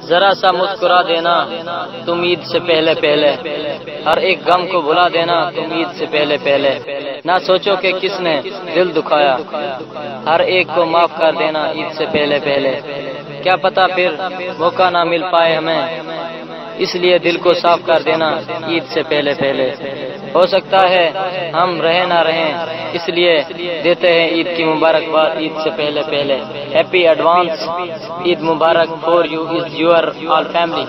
जरा सा मुस्कुरा देना तुम ईद से पहले पहले, हर एक गम को भुला देना तुम ईद से पहले पहले। ना सोचो कि किसने दिल दुखाया, हर एक को माफ कर देना ईद से पहले पहले। क्या पता फिर मौका ना मिल पाए हमें, इसलिए दिल को साफ कर देना ईद से पहले पहले। हो सकता है हम रहे ना रहें, इसलिए देते हैं ईद की मुबारकबाद ईद से पहले पहले। Happy advance Eid Mubarak for you is your all family.